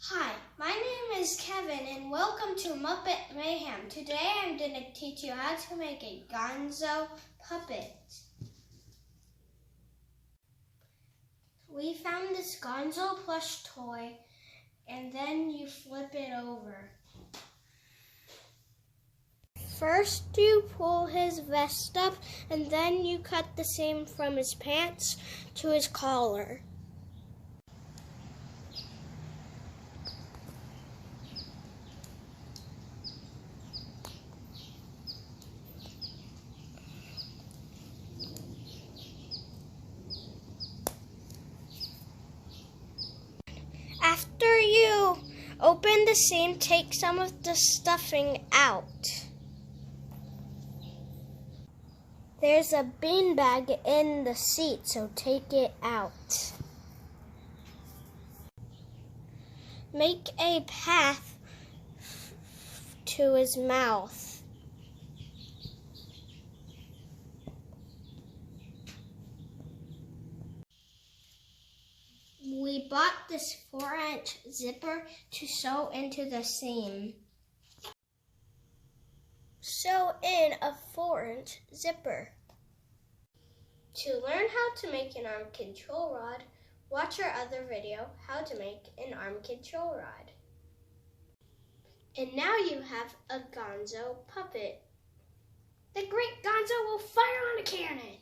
Hi, my name is Kevin and welcome to Muppet Mayhem. Today I'm going to teach you how to make a Gonzo puppet. We found this Gonzo plush toy and then you flip it over. First you pull his vest up and then you cut the seam from his pants to his collar. After you open the seam, take some of the stuffing out. There's a beanbag in the seat, so take it out. Make a path to his mouth. We bought this 4-inch zipper to sew into the seam. Sew in a 4-inch zipper. To learn how to make an arm control rod, watch our other video, how to make an arm control rod. And now you have a Gonzo puppet. The great Gonzo will fire on a cannon.